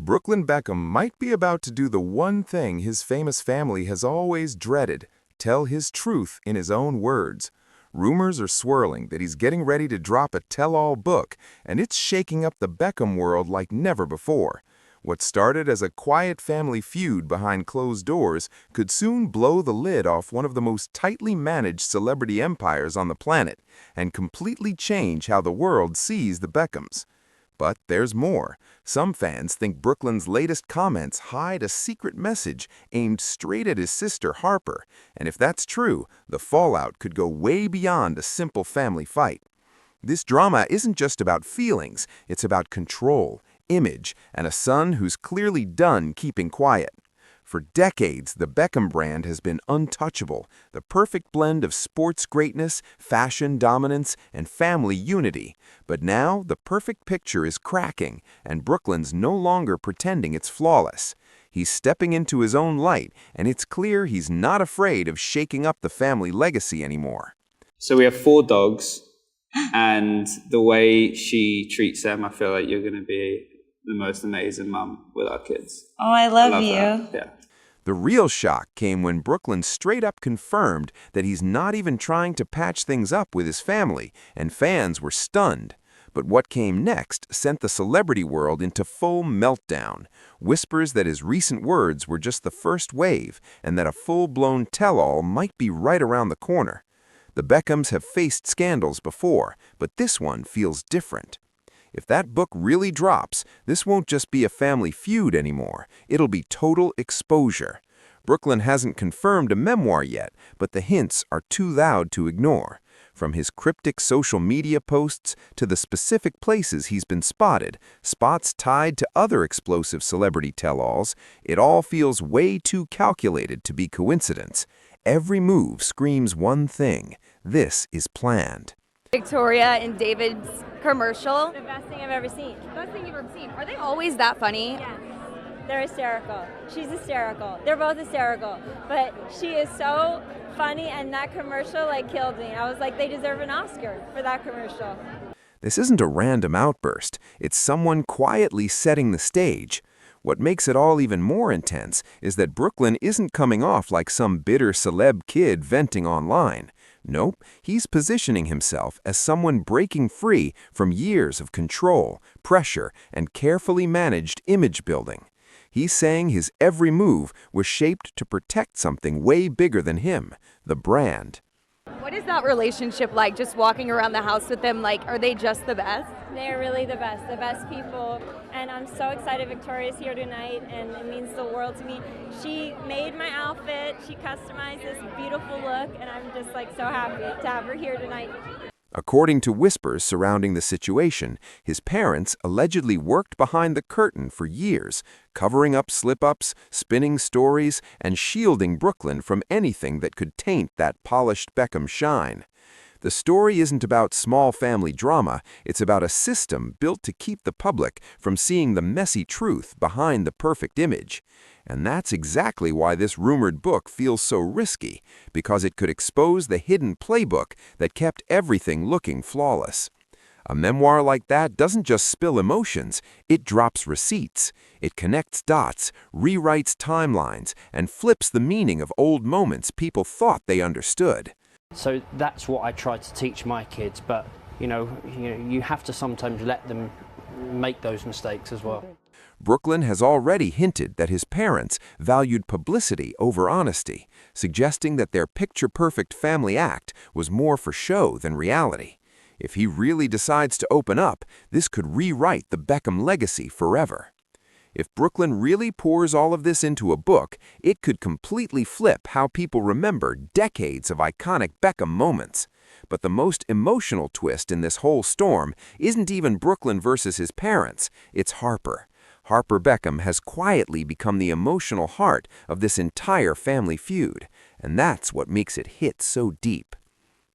Brooklyn Beckham might be about to do the one thing his famous family has always dreaded, tell his truth in his own words. Rumors are swirling that he's getting ready to drop a tell-all book, and it's shaking up the Beckham world like never before. What started as a quiet family feud behind closed doors could soon blow the lid off one of the most tightly managed celebrity empires on the planet and completely change how the world sees the Beckhams. But there's more. Some fans think Brooklyn's latest comments hide a secret message aimed straight at his sister Harper, and if that's true, the fallout could go way beyond a simple family fight. This drama isn't just about feelings, it's about control, image, and a son who's clearly done keeping quiet. For decades, the Beckham brand has been untouchable, the perfect blend of sports greatness, fashion dominance, and family unity. But now, the perfect picture is cracking, and Brooklyn's no longer pretending it's flawless. He's stepping into his own light, and it's clear he's not afraid of shaking up the family legacy anymore. So we have 4 dogs, and the way she treats them, I feel like you're going to be the most amazing mum with our kids. Oh, I love you. That. Yeah. The real shock came when Brooklyn straight up confirmed that he's not even trying to patch things up with his family, and fans were stunned. But what came next sent the celebrity world into full meltdown. Whispers that his recent words were just the first wave, and that a full-blown tell-all might be right around the corner. The Beckhams have faced scandals before, but this one feels different. If that book really drops, this won't just be a family feud anymore. It'll be total exposure. Brooklyn hasn't confirmed a memoir yet, but the hints are too loud to ignore. From his cryptic social media posts to the specific places he's been spotted, spots tied to other explosive celebrity tell-alls, it all feels way too calculated to be coincidence. Every move screams one thing: this is planned. Victoria and David's commercial. The best thing I've ever seen. Best thing you've ever seen. Are they always that funny? Yes. They're hysterical. She's hysterical. They're both hysterical. But she is so funny, and that commercial killed me. I was like, they deserve an Oscar for that commercial. This isn't a random outburst. It's someone quietly setting the stage. What makes it all even more intense is that Brooklyn isn't coming off like some bitter celeb kid venting online. Nope, he's positioning himself as someone breaking free from years of control, pressure, and carefully managed image building. He's saying his every move was shaped to protect something way bigger than him, the brand. What is that relationship like, just walking around the house with them? Are they just the best? They're really the best people. And I'm so excited Victoria's here tonight, and it means the world to me. She made my outfit, she customized this beautiful look, and I'm just so happy to have her here tonight. According to whispers surrounding the situation, his parents allegedly worked behind the curtain for years, covering up slip-ups, spinning stories, and shielding Brooklyn from anything that could taint that polished Beckham shine. The story isn't about small family drama, it's about a system built to keep the public from seeing the messy truth behind the perfect image. And that's exactly why this rumored book feels so risky, because it could expose the hidden playbook that kept everything looking flawless. A memoir like that doesn't just spill emotions, it drops receipts. It connects dots, rewrites timelines, and flips the meaning of old moments people thought they understood. So that's what I try to teach my kids, but you have to sometimes let them make those mistakes as well. Brooklyn has already hinted that his parents valued publicity over honesty, suggesting that their picture-perfect family act was more for show than reality. If he really decides to open up, this could rewrite the Beckham legacy forever. If Brooklyn really pours all of this into a book, it could completely flip how people remember decades of iconic Beckham moments. But the most emotional twist in this whole storm isn't even Brooklyn versus his parents, it's Harper. Harper Beckham has quietly become the emotional heart of this entire family feud, and that's what makes it hit so deep.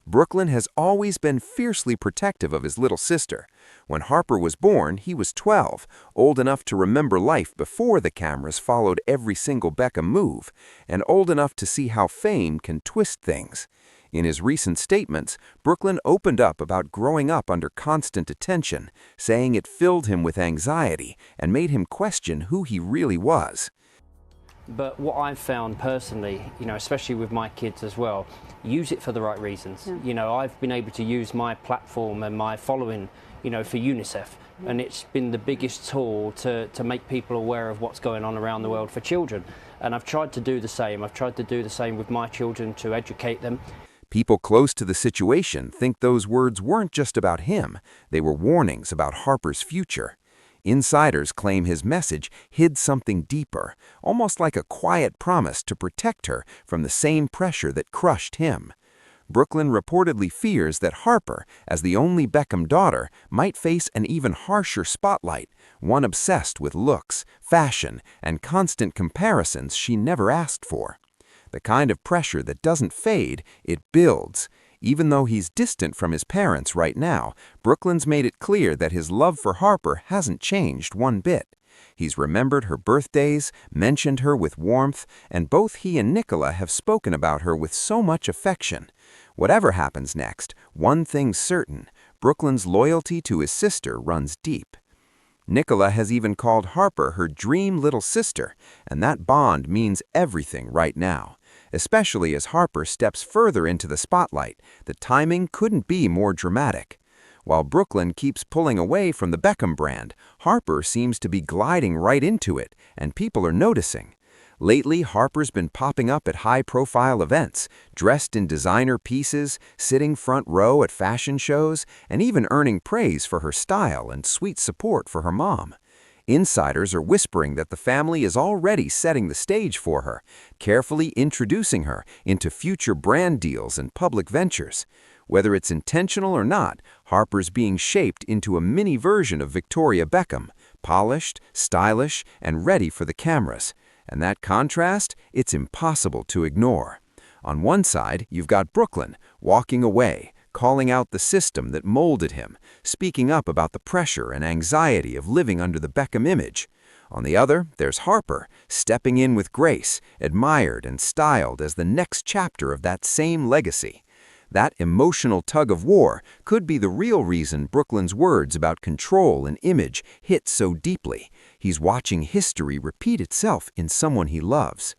Brooklyn has always been fiercely protective of his little sister. When Harper was born, he was 12, old enough to remember life before the cameras followed every single Beckham move, and old enough to see how fame can twist things. In his recent statements, Brooklyn opened up about growing up under constant attention, saying it filled him with anxiety and made him question who he really was. But what I've found personally, especially with my kids as well, use it for the right reasons. Yeah. I've been able to use my platform and my following, for UNICEF. And it's been the biggest tool to make people aware of what's going on around the world for children. And I've tried to do the same. I've tried to do the same with my children to educate them. People close to the situation think those words weren't just about him. They were warnings about Harper's future. Insiders claim his message hid something deeper, almost like a quiet promise to protect her from the same pressure that crushed him. Brooklyn reportedly fears that Harper, as the only Beckham daughter, might face an even harsher spotlight, one obsessed with looks, fashion, and constant comparisons she never asked for. The kind of pressure that doesn't fade, it builds. Even though he's distant from his parents right now, Brooklyn's made it clear that his love for Harper hasn't changed one bit. He's remembered her birthdays, mentioned her with warmth, and both he and Nicola have spoken about her with so much affection. Whatever happens next, one thing's certain: Brooklyn's loyalty to his sister runs deep. Nicola has even called Harper her dream little sister, and that bond means everything right now. Especially as Harper steps further into the spotlight, the timing couldn't be more dramatic. While Brooklyn keeps pulling away from the Beckham brand, Harper seems to be gliding right into it, and people are noticing. Lately, Harper's been popping up at high-profile events, dressed in designer pieces, sitting front row at fashion shows, and even earning praise for her style and sweet support for her mom. Insiders are whispering that the family is already setting the stage for her, carefully introducing her into future brand deals and public ventures. Whether it's intentional or not, Harper's being shaped into a mini version of Victoria Beckham, polished, stylish, and ready for the cameras. And that contrast, it's impossible to ignore. On one side, you've got Brooklyn, walking away, calling out the system that molded him, speaking up about the pressure and anxiety of living under the Beckham image. On the other, there's Harper, stepping in with grace, admired and styled as the next chapter of that same legacy. That emotional tug-of-war could be the real reason Brooklyn's words about control and image hit so deeply. He's watching history repeat itself in someone he loves.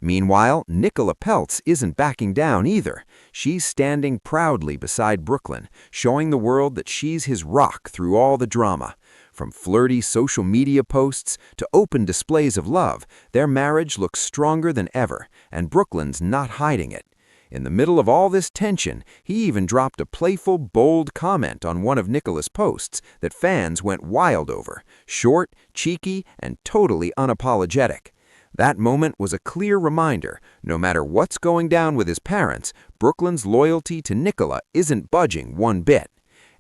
Meanwhile, Nicola Peltz isn't backing down either. She's standing proudly beside Brooklyn, showing the world that she's his rock through all the drama. From flirty social media posts to open displays of love, their marriage looks stronger than ever, and Brooklyn's not hiding it. In the middle of all this tension, he even dropped a playful, bold comment on one of Nicola's posts that fans went wild over, short, cheeky, and totally unapologetic. That moment was a clear reminder, no matter what's going down with his parents, Brooklyn's loyalty to Nicola isn't budging one bit.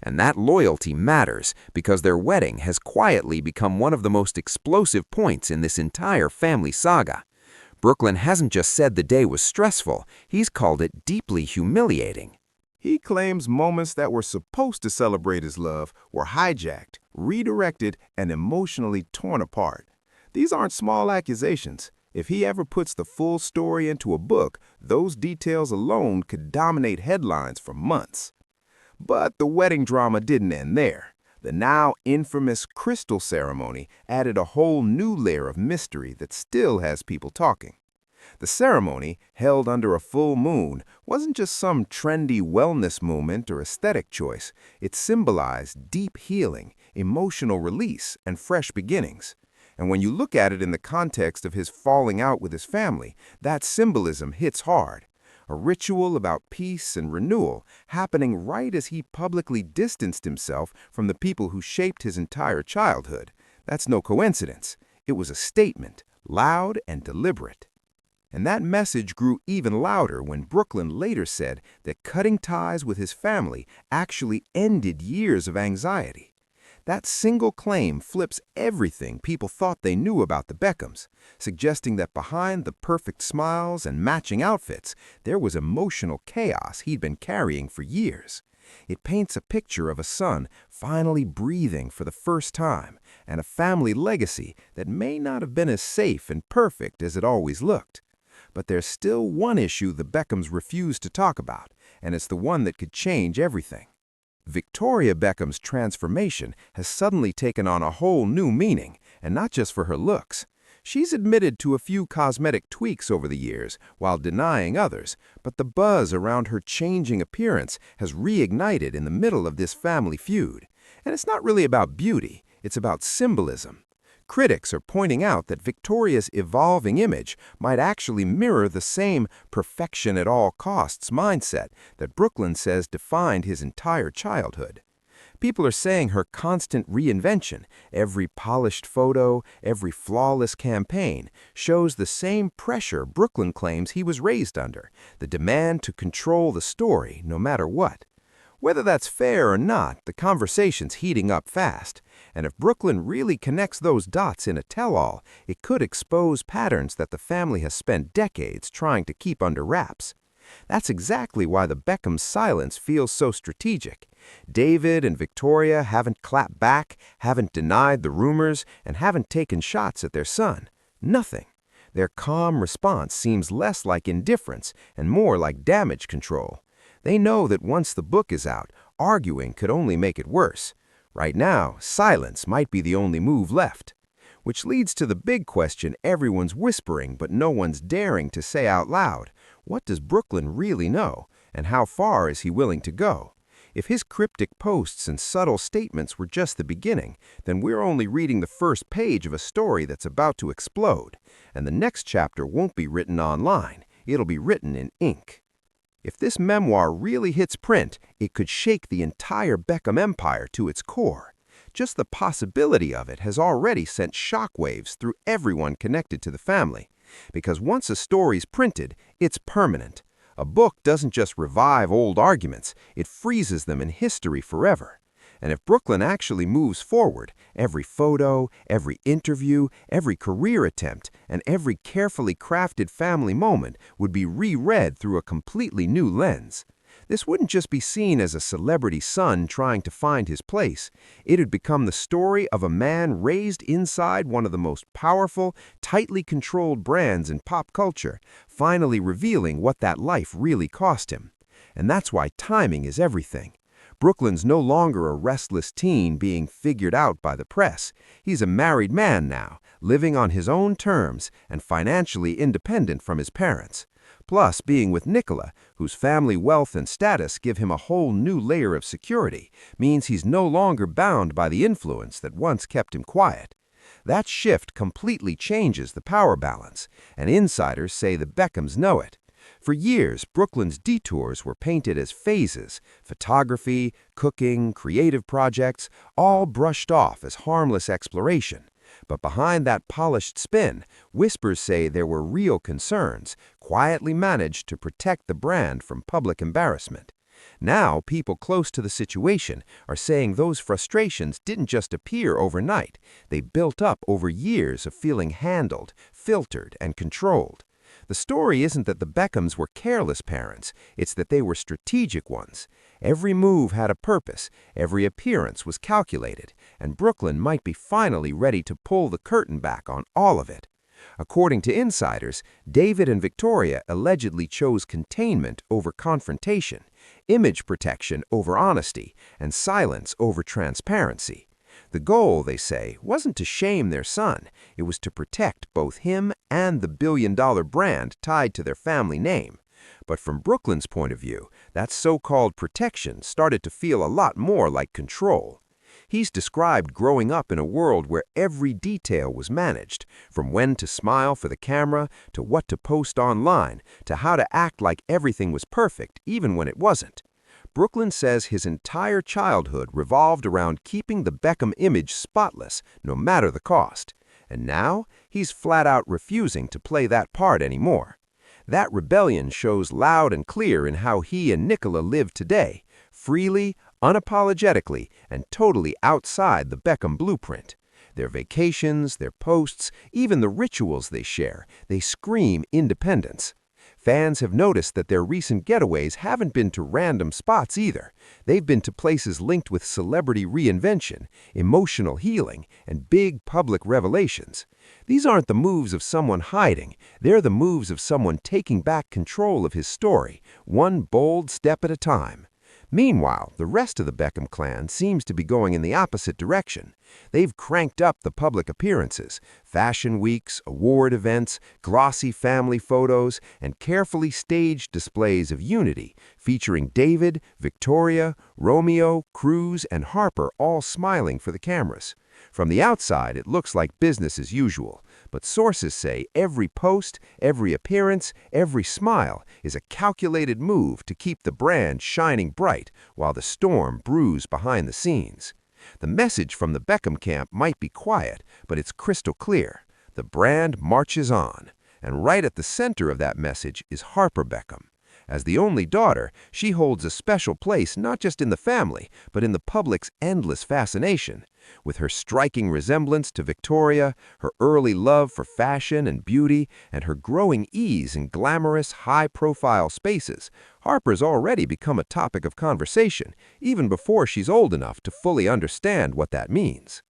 And that loyalty matters because their wedding has quietly become one of the most explosive points in this entire family saga. Brooklyn hasn't just said the day was stressful, he's called it deeply humiliating. He claims moments that were supposed to celebrate his love were hijacked, redirected, and emotionally torn apart. These aren't small accusations. If he ever puts the full story into a book, those details alone could dominate headlines for months. But the wedding drama didn't end there. The now infamous crystal ceremony added a whole new layer of mystery that still has people talking. The ceremony, held under a full moon, wasn't just some trendy wellness movement or aesthetic choice. It symbolized deep healing, emotional release, and fresh beginnings. And when you look at it in the context of his falling out with his family, that symbolism hits hard. A ritual about peace and renewal happening right as he publicly distanced himself from the people who shaped his entire childhood. That's no coincidence. It was a statement, loud and deliberate. And that message grew even louder when Brooklyn later said that cutting ties with his family actually ended years of anxiety. That single claim flips everything people thought they knew about the Beckhams, suggesting that behind the perfect smiles and matching outfits, there was emotional chaos he'd been carrying for years. It paints a picture of a son finally breathing for the first time, and a family legacy that may not have been as safe and perfect as it always looked. But there's still one issue the Beckhams refuse to talk about, and it's the one that could change everything. Victoria Beckham's transformation has suddenly taken on a whole new meaning, and not just for her looks. She's admitted to a few cosmetic tweaks over the years, while denying others, but the buzz around her changing appearance has reignited in the middle of this family feud. And it's not really about beauty, it's about symbolism. Critics are pointing out that Victoria's evolving image might actually mirror the same perfection at all costs mindset that Brooklyn says defined his entire childhood. People are saying her constant reinvention, every polished photo, every flawless campaign, shows the same pressure Brooklyn claims he was raised under, the demand to control the story no matter what. Whether that's fair or not, the conversation's heating up fast, and if Brooklyn really connects those dots in a tell-all, it could expose patterns that the family has spent decades trying to keep under wraps. That's exactly why the Beckhams' silence feels so strategic. David and Victoria haven't clapped back, haven't denied the rumors, and haven't taken shots at their son. Nothing. Their calm response seems less like indifference and more like damage control. They know that once the book is out, arguing could only make it worse. Right now, silence might be the only move left. Which leads to the big question everyone's whispering but no one's daring to say out loud. What does Brooklyn really know, and how far is he willing to go? If his cryptic posts and subtle statements were just the beginning, then we're only reading the first page of a story that's about to explode. And the next chapter won't be written online, it'll be written in ink. If this memoir really hits print, it could shake the entire Beckham empire to its core. Just the possibility of it has already sent shockwaves through everyone connected to the family. Because once a story's printed, it's permanent. A book doesn't just revive old arguments, it freezes them in history forever. And if Brooklyn actually moves forward, every photo, every interview, every career attempt, and every carefully crafted family moment would be reread through a completely new lens. This wouldn't just be seen as a celebrity son trying to find his place. It would become the story of a man raised inside one of the most powerful, tightly controlled brands in pop culture, finally revealing what that life really cost him. And that's why timing is everything. Brooklyn's no longer a restless teen being figured out by the press. He's a married man now, living on his own terms and financially independent from his parents. Plus, being with Nicola, whose family wealth and status give him a whole new layer of security, means he's no longer bound by the influence that once kept him quiet. That shift completely changes the power balance, and insiders say the Beckhams know it. For years, Brooklyn's detours were painted as phases, photography, cooking, creative projects, all brushed off as harmless exploration. But behind that polished spin, whispers say there were real concerns, quietly managed to protect the brand from public embarrassment. Now, people close to the situation are saying those frustrations didn't just appear overnight. They built up over years of feeling handled, filtered, and controlled. The story isn't that the Beckhams were careless parents, it's that they were strategic ones. Every move had a purpose, every appearance was calculated, and Brooklyn might be finally ready to pull the curtain back on all of it. According to insiders, David and Victoria allegedly chose containment over confrontation, image protection over honesty, and silence over transparency. The goal, they say, wasn't to shame their son, it was to protect both him and the billion-dollar brand tied to their family name. But from Brooklyn's point of view, that so-called protection started to feel a lot more like control. He's described growing up in a world where every detail was managed, from when to smile for the camera, to what to post online, to how to act like everything was perfect, even when it wasn't. Brooklyn says his entire childhood revolved around keeping the Beckham image spotless, no matter the cost. And now, he's flat out refusing to play that part anymore. That rebellion shows loud and clear in how he and Nicola live today, freely, unapologetically, and totally outside the Beckham blueprint. Their vacations, their posts, even the rituals they share, they scream independence. Fans have noticed that their recent getaways haven't been to random spots either. They've been to places linked with celebrity reinvention, emotional healing, and big public revelations. These aren't the moves of someone hiding. They're the moves of someone taking back control of his story, one bold step at a time. Meanwhile, the rest of the Beckham clan seems to be going in the opposite direction. They've cranked up the public appearances, fashion weeks, award events, glossy family photos, and carefully staged displays of unity, featuring David, Victoria, Romeo, Cruz, and Harper all smiling for the cameras. From the outside, it looks like business as usual, but sources say every post, every appearance, every smile is a calculated move to keep the brand shining bright while the storm brews behind the scenes. The message from the Beckham camp might be quiet, but it's crystal clear. The brand marches on, and right at the center of that message is Harper Beckham. As the only daughter, she holds a special place not just in the family, but in the public's endless fascination. With her striking resemblance to Victoria, her early love for fashion and beauty, and her growing ease in glamorous, high-profile spaces, Harper's already become a topic of conversation, even before she's old enough to fully understand what that means.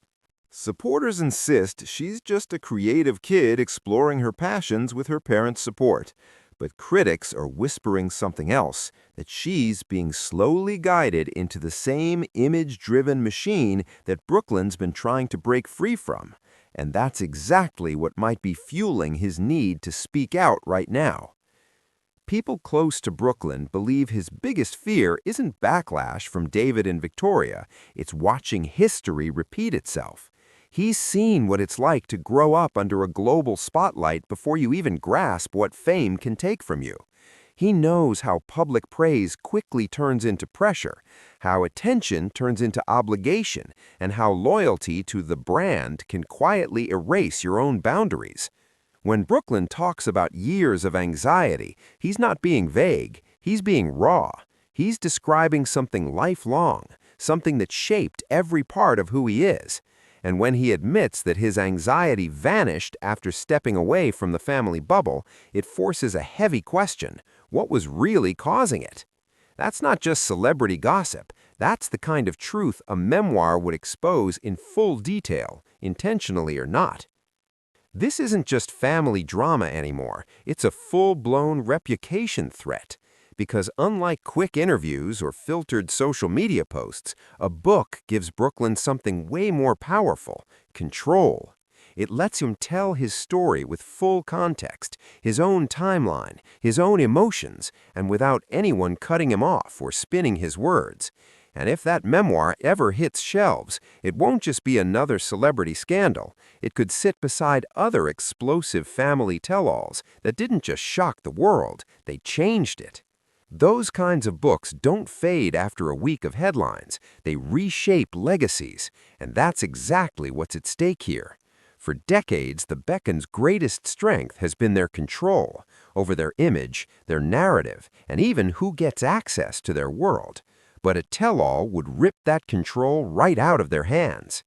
Supporters insist she's just a creative kid exploring her passions with her parents' support. But critics are whispering something else, that she's being slowly guided into the same image-driven machine that Brooklyn's been trying to break free from. And that's exactly what might be fueling his need to speak out right now. People close to Brooklyn believe his biggest fear isn't backlash from David and Victoria, it's watching history repeat itself. He's seen what it's like to grow up under a global spotlight before you even grasp what fame can take from you. He knows how public praise quickly turns into pressure, how attention turns into obligation, and how loyalty to the brand can quietly erase your own boundaries. When Brooklyn talks about years of anxiety, he's not being vague, he's being raw. He's describing something lifelong, something that shaped every part of who he is. And when he admits that his anxiety vanished after stepping away from the family bubble, it forces a heavy question. What was really causing it? That's not just celebrity gossip. That's the kind of truth a memoir would expose in full detail, intentionally or not. This isn't just family drama anymore. It's a full-blown reputation threat. Because unlike quick interviews or filtered social media posts, a book gives Brooklyn something way more powerful: control. It lets him tell his story with full context, his own timeline, his own emotions, and without anyone cutting him off or spinning his words. And if that memoir ever hits shelves, it won't just be another celebrity scandal. It could sit beside other explosive family tell-alls that didn't just shock the world, they changed it. Those kinds of books don't fade after a week of headlines. They reshape legacies, and that's exactly what's at stake here. For decades, the Beckhams' greatest strength has been their control over their image, their narrative, and even who gets access to their world. But a tell-all would rip that control right out of their hands.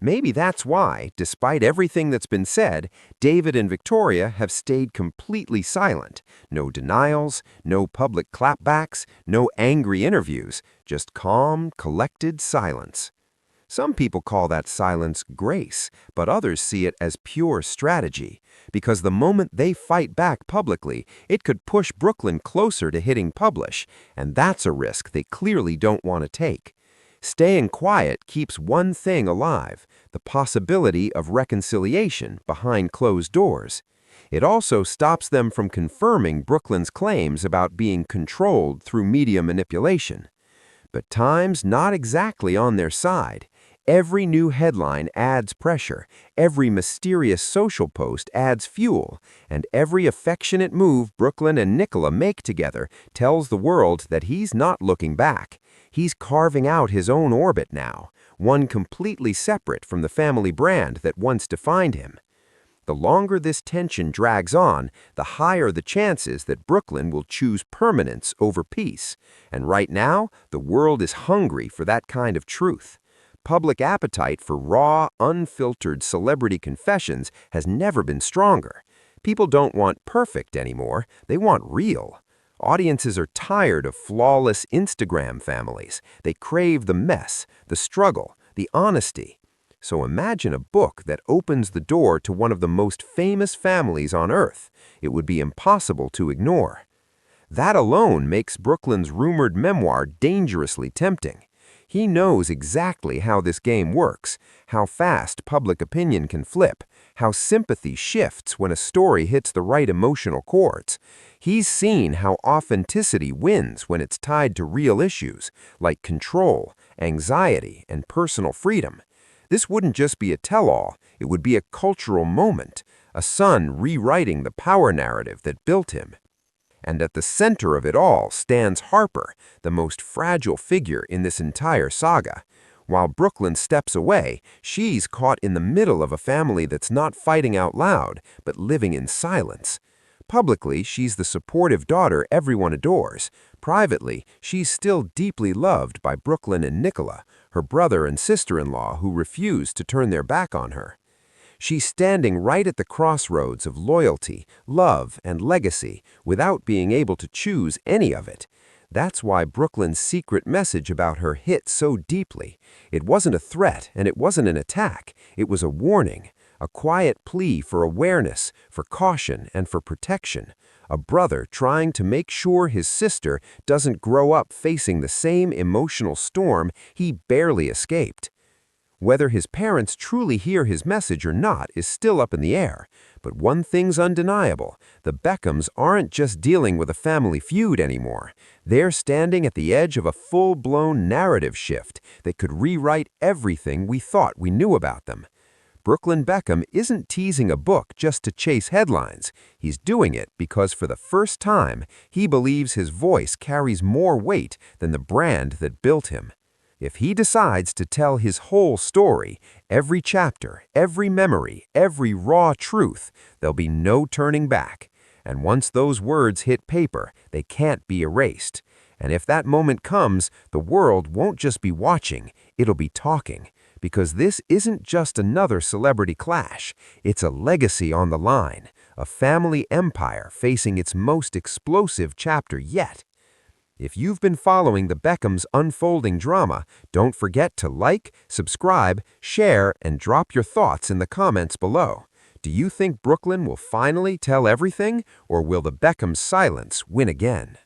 Maybe that's why, despite everything that's been said, David and Victoria have stayed completely silent. No denials, no public clapbacks, no angry interviews, just calm, collected silence. Some people call that silence grace, but others see it as pure strategy, because the moment they fight back publicly, it could push Brooklyn closer to hitting publish, and that's a risk they clearly don't want to take. Staying quiet keeps one thing alive: the possibility of reconciliation behind closed doors. It also stops them from confirming Brooklyn's claims about being controlled through media manipulation. But time's not exactly on their side. Every new headline adds pressure, every mysterious social post adds fuel, and every affectionate move Brooklyn and Nicola make together tells the world that he's not looking back. He's carving out his own orbit now, one completely separate from the family brand that once defined him. The longer this tension drags on, the higher the chances that Brooklyn will choose permanence over peace. And right now, the world is hungry for that kind of truth. Public appetite for raw, unfiltered celebrity confessions has never been stronger. People don't want perfect anymore, they want real. Audiences are tired of flawless Instagram families. They crave the mess, the struggle, the honesty. So imagine a book that opens the door to one of the most famous families on Earth. It would be impossible to ignore. That alone makes Brooklyn's rumored memoir dangerously tempting. He knows exactly how this game works, how fast public opinion can flip, how sympathy shifts when a story hits the right emotional chords. He's seen how authenticity wins when it's tied to real issues, like control, anxiety, and personal freedom. This wouldn't just be a tell-all, it would be a cultural moment, a son rewriting the power narrative that built him. And at the center of it all stands Harper, the most fragile figure in this entire saga. While Brooklyn steps away, she's caught in the middle of a family that's not fighting out loud, but living in silence. Publicly, she's the supportive daughter everyone adores. Privately, she's still deeply loved by Brooklyn and Nicola, her brother and sister-in-law who refuse to turn their back on her. She's standing right at the crossroads of loyalty, love, and legacy without being able to choose any of it. That's why Brooklyn's secret message about her hit so deeply. It wasn't a threat and it wasn't an attack. It was a warning, a quiet plea for awareness, for caution, and for protection. A brother trying to make sure his sister doesn't grow up facing the same emotional storm he barely escaped. Whether his parents truly hear his message or not is still up in the air. But one thing's undeniable. The Beckhams aren't just dealing with a family feud anymore. They're standing at the edge of a full-blown narrative shift that could rewrite everything we thought we knew about them. Brooklyn Beckham isn't teasing a book just to chase headlines. He's doing it because for the first time, he believes his voice carries more weight than the brand that built him. If he decides to tell his whole story, every chapter, every memory, every raw truth, there'll be no turning back. And once those words hit paper, they can't be erased. And if that moment comes, the world won't just be watching, it'll be talking. Because this isn't just another celebrity clash, it's a legacy on the line, a family empire facing its most explosive chapter yet. If you've been following the Beckhams' unfolding drama, don't forget to like, subscribe, share, and drop your thoughts in the comments below. Do you think Brooklyn will finally tell everything, or will the Beckhams' silence win again?